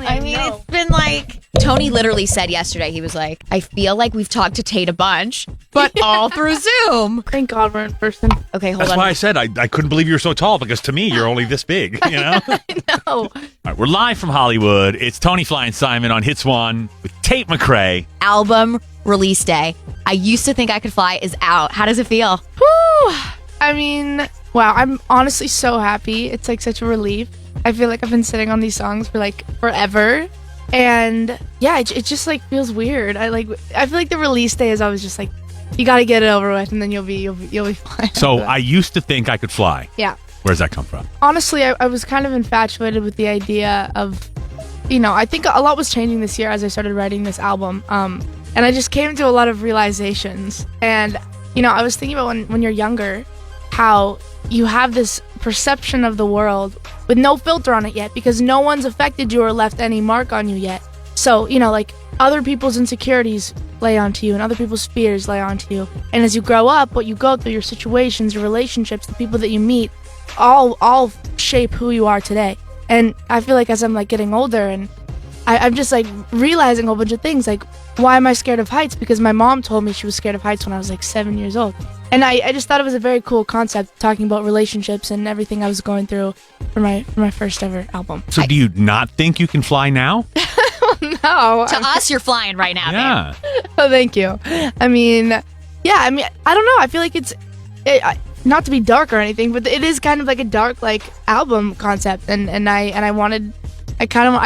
Finally, I mean, it's been like, Tony literally said yesterday, he was like, I feel like we've talked to Tate a bunch, but all through Zoom. Thank God we're in person. Okay, hold That's on. why I said I couldn't believe you were so tall, because to me, you're only this big, you know? No. All right, we're live from Hollywood. It's Tony Fly and Simon on Hits One with Tate McRae. Album release day. I used to think I could fly is out. How does it feel? Whew. I mean, wow, I'm honestly so happy. It's like such a relief. I feel like I've been sitting on these songs for like forever. And yeah, it just like feels weird. I feel like the release day is always just like, you got to get it over with and then you'll be fine. So I used to think I could fly. Yeah. Where does that come from? Honestly, I was kind of infatuated with the idea of, I think a lot was changing this year as I started writing this album. And I just came to a lot of realizations. And, I was thinking about when you're younger, how you have this perception of the world with no filter on it yet because no one's affected you or left any mark on you yet. So, like other people's insecurities lay onto you and other people's fears lay onto you. And as you grow up, what you go through, your situations, your relationships, the people that you meet, all shape who you are today. And I feel like as I'm like getting older and I'm just like realizing a whole bunch of things, like why am I scared of heights? Because my mom told me she was scared of heights when I was like 7 years old. And I just thought it was a very cool concept, talking about relationships and everything I was going through for my first ever album. So do you not think you can fly now? No. To us, you're flying right now, Yeah. babe. Oh, thank you. I mean, I don't know. I feel like it's not to be dark or anything, but it is kind of like a dark like album concept, and I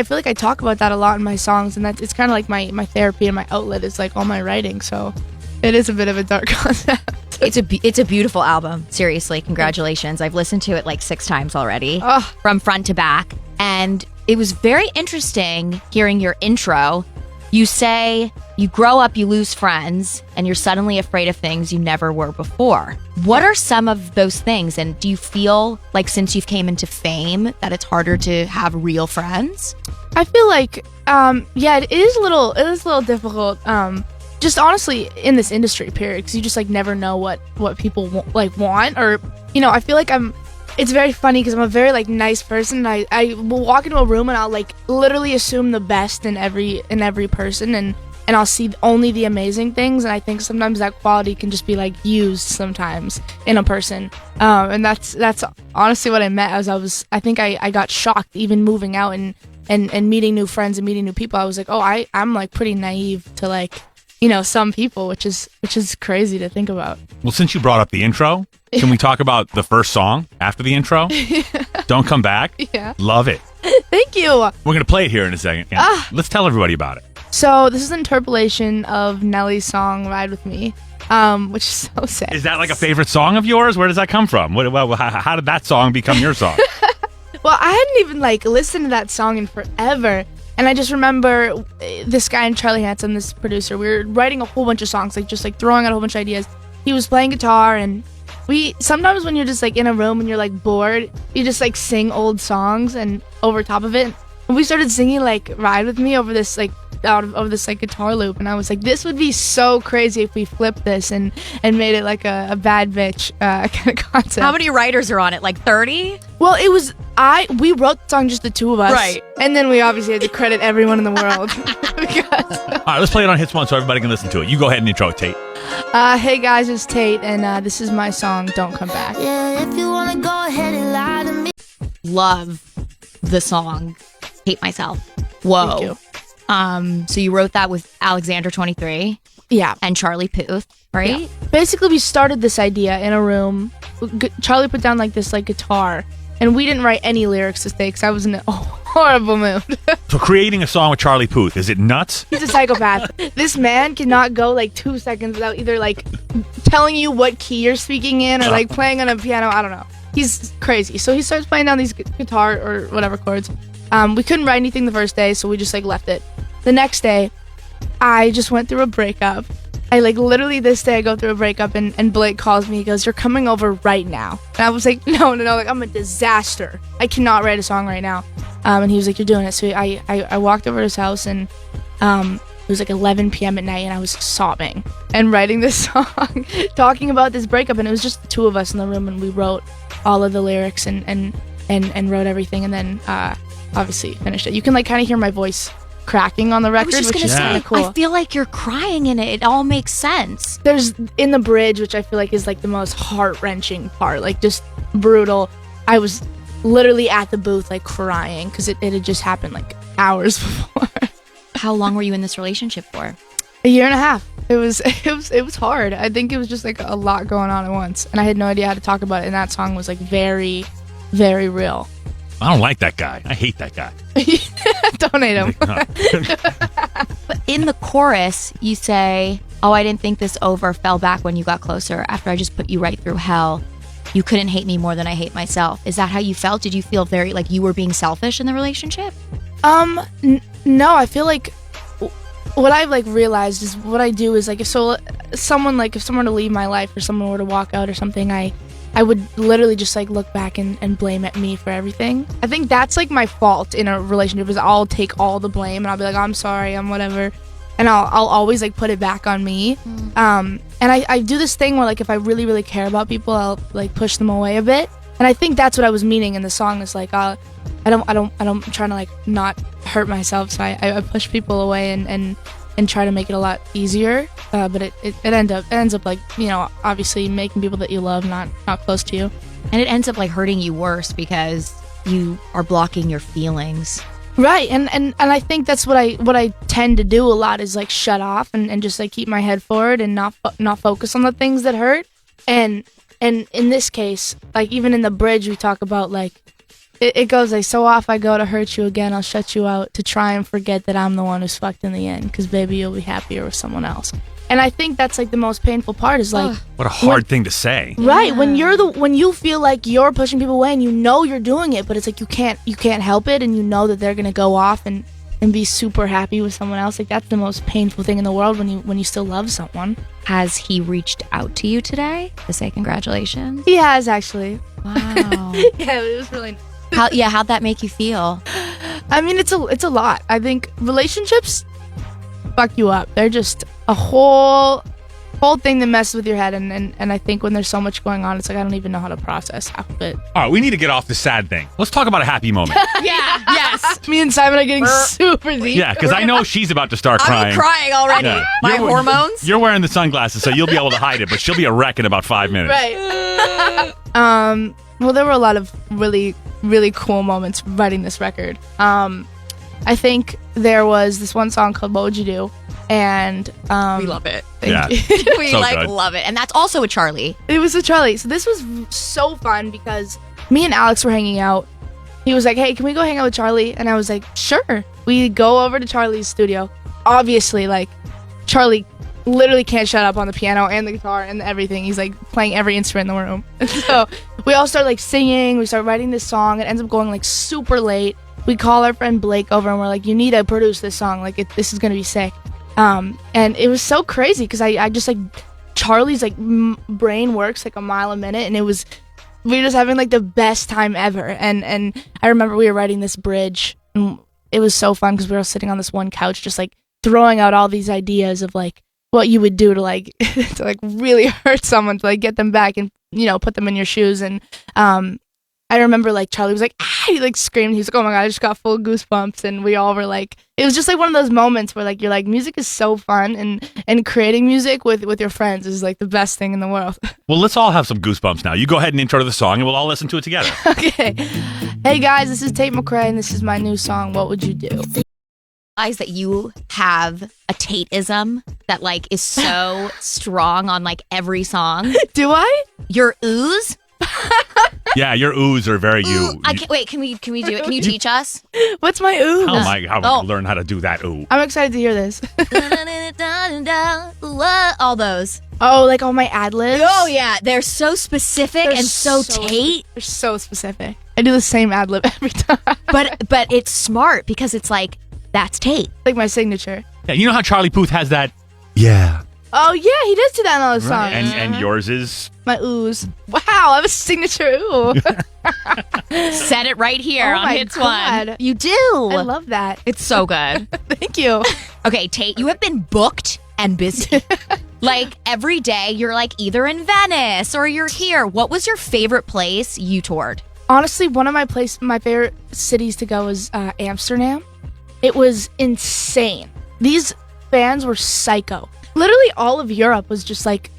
feel like I talk about that a lot in my songs, and it's kind of like my therapy and my outlet is like all my writing. So it is a bit of a dark concept. It's a beautiful album. Seriously, congratulations. I've listened to it like 6 times already, from front to back, and it was very interesting hearing your intro. You say you grow up, you lose friends, and you're suddenly afraid of things you never were before. What are some of those things? And do you feel like since you've came into fame that it's harder to have real friends? I feel like, it is a little difficult. Just honestly in this industry period, because you just like never know what people want, or I feel like it's very funny because I'm a very like nice person. I will walk into a room and I'll like literally assume the best in every person, and I'll see only the amazing things. And I think sometimes that quality can just be like used sometimes in a person. And that's honestly what I meant. I think I got shocked even moving out and meeting new friends and meeting new people. I was like, I'm like pretty naive to like, some people, which is crazy to think about. Well, since you brought up the intro, can we talk about the first song after the intro? Don't Come Back. Yeah. Love it. Thank you. We're going to play it here in a second. Yeah. Let's tell everybody about it. So this is an interpolation of Nelly's song "Ride with Me," which is so sad. Is that like a favorite song of yours? Where does that come from? How did that song become your song? Well, I hadn't even like listened to that song in forever. And I just remember this guy and Charlie Hanson, this producer, we were writing a whole bunch of songs, like just like throwing out a whole bunch of ideas. He was playing guitar, and sometimes when you're just like in a room and you're like bored, you just like sing old songs and over top of it. And we started singing like "Ride with Me" over this like guitar loop, and I was like, this would be so crazy if we flipped this and made it like a bad bitch kind of concept. How many writers are on it? Like 30? Well, it was we wrote the song just the two of us, right? And then we obviously had to credit everyone in the world. All right, let's play it on Hits One so everybody can listen to it. You go ahead and intro it, Tate. Hey guys, it's Tate, and this is my song "Don't Come Back." Yeah, if you wanna go ahead and lie to me. Love the song "Hate Myself." Whoa. Thank you. So you wrote that with Alexander 23, Yeah. and Charlie Puth, right? Yeah. Basically, we started this idea in a room. Charlie put down like this like guitar, and we didn't write any lyrics to stay because I was in a horrible mood. So creating a song with Charlie Puth, is it nuts? He's a psychopath. This man cannot go like 2 seconds without either like telling you what key you're speaking in or like playing on a piano. I don't know. He's crazy. So he starts playing down these guitar or whatever chords. We couldn't write anything the first day, so we just like left it. The next day, I just went through a breakup. I like literally this day I go through a breakup and Blake calls me. He goes, "You're coming over right now." And I was like, no, like I'm a disaster. I cannot write a song right now. And he was like, "You're doing it." So I walked over to his house, and it was like 11 p.m. at night, and I was sobbing and writing this song, talking about this breakup. And it was just the two of us in the room, and we wrote all of the lyrics and wrote everything. And then obviously finished it. You can like kind of hear my voice cracking on the I record, was just which gonna is say, kind of cool. I feel like you're crying in it. It all makes sense. There's in the bridge, which I feel like is like the most heart-wrenching part, like just brutal. I was literally at the booth like crying because it had just happened like hours before. How long were you in this relationship for? A year and a half. It was hard. I think it was just like a lot going on at once, and I had no idea how to talk about it. And that song was like very, very real. I don't like that guy. I hate that guy. Don't hate him. But in the chorus, you say, "Oh, I didn't think this over. Fell back when you got closer. After I just put you right through hell. You couldn't hate me more than I hate myself." Is that how you felt? Did you feel very like you were being selfish in the relationship? No, I feel like what I've like realized is what I do is like if someone were to leave my life or someone were to walk out or something, I would literally just like look back and blame at me for everything. I think that's like my fault in a relationship is I'll take all the blame and I'll be like, I'm sorry, I'm whatever. And I'll always like put it back on me. And I do this thing where like if I really, really care about people, I'll like push them away a bit. And I think that's what I was meaning in the song is like I'm trying to like not hurt myself, so I push people away and try to make it a lot easier. But it ends up like, you know, obviously making people that you love not close to you. And it ends up like hurting you worse because you are blocking your feelings. Right, and I think that's what I tend to do a lot is like shut off and just like keep my head forward and not focus on the things that hurt. And in this case, like even in the bridge, we talk about like it goes like, so off I go to hurt you again, I'll shut you out to try and forget that I'm the one who's fucked in the end, because baby you'll be happier with someone else. And I think that's like the most painful part is like what a hard thing to say. Right, when you feel like you're pushing people away and you know you're doing it, but it's like you can't help it, and you know that they're gonna go off and be super happy with someone else. Like that's the most painful thing in the world when you still love someone. Has he reached out to you today to say congratulations? He has, actually. Wow. Yeah, it was really how'd that make you feel? I mean, it's a lot. I think relationships fuck you up. They're just a whole thing that messes with your head, and I think when there's so much going on, it's like I don't even know how to process half of it. All right, we need to get off the sad thing. Let's talk about a happy moment. Yeah, yes. Me and Simon are getting super deep. Yeah, because I know she's about to start crying. I'm crying already. Yeah. My You're- hormones. You're wearing the sunglasses, so you'll be able to hide it, but she'll be a wreck in about 5 minutes. Right. Well, there were a lot of really, really cool moments writing this record. I think there was this one song called What Would You Do? And We love it. Yeah. We So like good. love it. And that's also a Charlie. it was with Charlie. So this was so fun because me and Alex were hanging out. He was like, hey, can we go hang out with Charlie? And I was like, sure. We go over to Charlie's studio. Obviously, like, Charlie literally can't shut up on the piano and the guitar and everything. He's like playing every instrument in the room. So we all start like singing. We start writing this song. It ends up going like super late. We call our friend Blake over and we're like, you need to produce this song. Like this is going to be sick. And it was so crazy because I just like Charlie's like brain works like a mile a minute, and we were just having like the best time ever. And I remember we were writing this bridge, and it was so fun because we were all sitting on this one couch just like throwing out all these ideas of like what you would do to like to like really hurt someone, to like get them back and, you know, put them in your shoes. And I remember like Charlie was like, ah, he like screamed. He was like, oh my God, I just got full goosebumps. And we all were like, it was just like one of those moments where like you're like, music is so fun, and creating music with your friends is like the best thing in the world. Well, let's all have some goosebumps now. You go ahead and intro to the song, and we'll all listen to it together. Okay. Hey guys, this is Tate McRae, and this is my new song, What Would You Do? Realize that you have a Tateism that like is so strong on like every song. Do I? Your ooze. Yeah, your oohs are very you. I can't, wait, can we do it? Can you teach us? What's my ooh? How am I learn how to do that ooh? I'm excited to hear this. All those. Oh, like all my ad-libs? Oh yeah, they're so specific They're and so Tate. They're so specific. I do the same ad-lib every time. But it's smart because it's like that's Tate. Like my signature. Yeah, you know how Charlie Puth has that? Yeah. Oh yeah, he does do that in all his Right. songs. And yours is? My oohs. Wow, I have a signature ooh. Said it right here Oh on my Hits God. One. You do. I love that. It's so good. Thank you. Okay, Tate, you have been booked and busy. Like every day you're like either in Venice or you're here. What was your favorite place you toured? Honestly, one of my favorite cities to go is Amsterdam. It was insane. These fans were psycho. Literally all of Europe was just like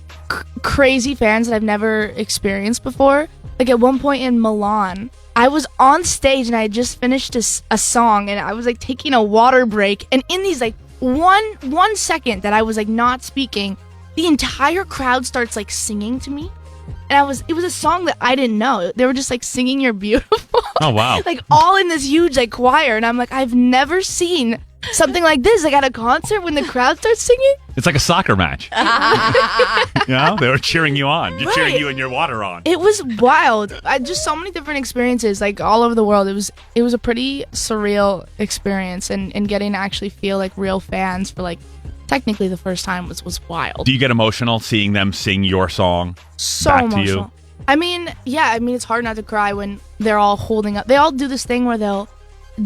crazy fans that I've never experienced before. Like at one point in Milan, I was on stage and I had just finished a song and I was like taking a water break, and in these like one second that I was like not speaking, the entire crowd starts like singing to me. And it was a song that I didn't know. They were just like singing "You're Beautiful." Oh wow. Like all in this huge like choir, and I'm like, I've never seen something like this, like at a concert when the crowd starts singing. It's like a soccer match. You know, they were cheering you on, cheering you and your water on. It was wild. Just so many different experiences, like all over the world. It was a pretty surreal experience, and getting to actually feel like real fans for like technically the first time was wild. Do you get emotional seeing them sing your song so back emotional. to you? I mean, yeah. I mean, it's hard not to cry when they're all holding up. They all do this thing where they'll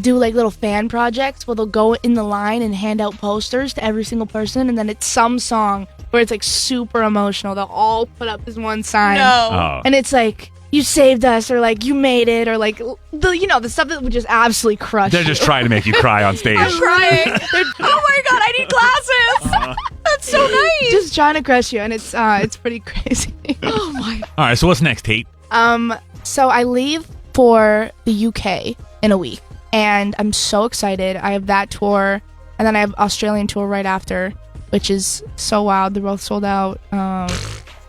do like little fan projects where they'll go in the line and hand out posters to every single person, and then it's some song where it's like super emotional. They'll all put up this one sign. Oh. And it's like, you saved us, or like you made it, or like the stuff that would just absolutely crush They're you. just trying to make you cry on stage. I'm crying. Oh my God, I need glasses. That's so nice. Just trying to crush you, and it's pretty crazy. Oh my. All right, so what's next, Tate? So I leave for the UK in a week, and I'm so excited. I have that tour, and then I have Australian tour right after, which is so wild. They're both sold out.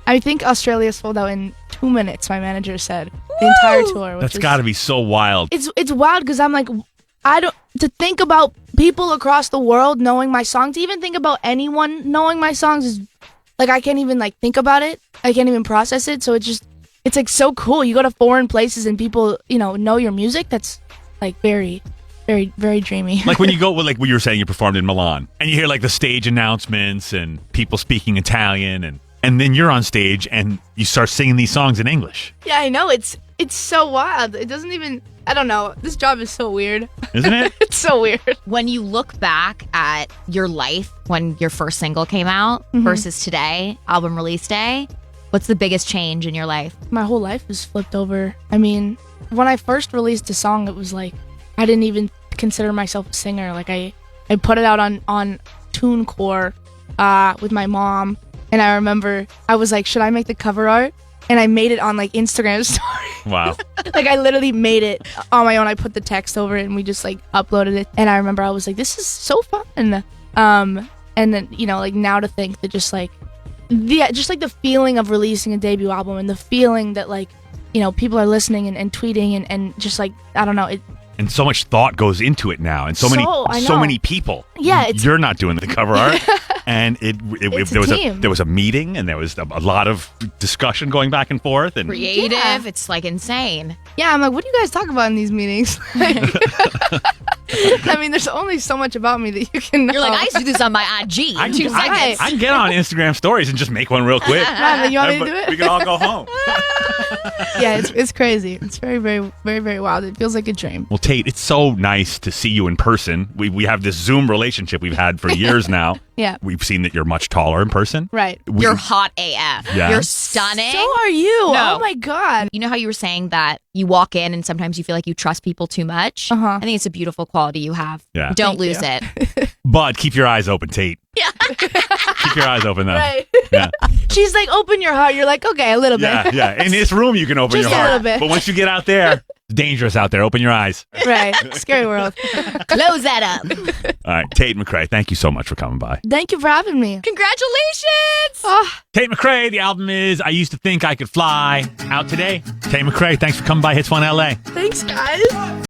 I think Australia sold out in 2 minutes, my manager said. The entire tour. That's got to be so wild. It's wild because I'm like, to think about people across the world knowing my songs, to even think about anyone knowing my songs is like, I can't even like think about it. I can't even process it. So it's like so cool. You go to foreign places and people, know your music. That's like very, very, very dreamy. Like when you go, like when you were saying you performed in Milan, and you hear like the stage announcements and people speaking Italian, and then you're on stage and you start singing these songs in English. Yeah, I know. It's so wild. It doesn't even, I don't know. This job is so weird. Isn't it? It's so weird. When you look back at your life when your first single came out versus today, album release day, what's the biggest change in your life? My whole life was flipped over. I mean, when I first released a song, it was like, I didn't even consider myself a singer. Like I put it out on TuneCore with my mom. And I remember I was like, should I make the cover art? And I made it on like Instagram story. Wow. Like I literally made it on my own. I put the text over it and we just like uploaded it. And I remember I was like, this is so fun. And then, like now to think that just like the feeling of releasing a debut album and the feeling that like, people are listening and tweeting and just like, I don't know. And so much thought goes into it now, and so many people. Yeah, you're not doing the cover art, and there was a meeting, and there was a lot of discussion going back and forth, and Creative, Yeah. it's like insane. Yeah, I'm like, what do you guys talk about in these meetings? I mean, there's only so much about me that you can know. You're like, I used to do this on my IG in 2 seconds. I can get on Instagram stories and just make one real quick. Right, you want me to do it? We can all go home. Yeah, it's crazy. It's very, very, very, very wild. It feels like a dream. Well, Tate, it's so nice to see you in person. We have this Zoom relationship we've had for years now. Yeah. We've seen that you're much taller in person. Right. You're hot AF. Yeah. You're stunning. So are you. No. Oh my God. You know how you were saying that you walk in and sometimes you feel like you trust people too much? I think it's a beautiful quality you have. Yeah. Don't Thank lose you. it. But keep your eyes open, Tate. Yeah. Keep your eyes open, though. Right. Yeah. She's like, open your heart. You're like, okay, a little bit. Yeah, yeah. In this room, you can open Just your a heart. little bit. But once you get out there, it's dangerous out there. Open your eyes. Right. Scary world. Close that up. All right. Tate McRae, thank you so much for coming by. Thank you for having me. Congratulations. Oh, Tate McRae, the album is I Used to Think I Could Fly, out today. Tate McRae, thanks for coming by Hits 1 LA. thanks, guys.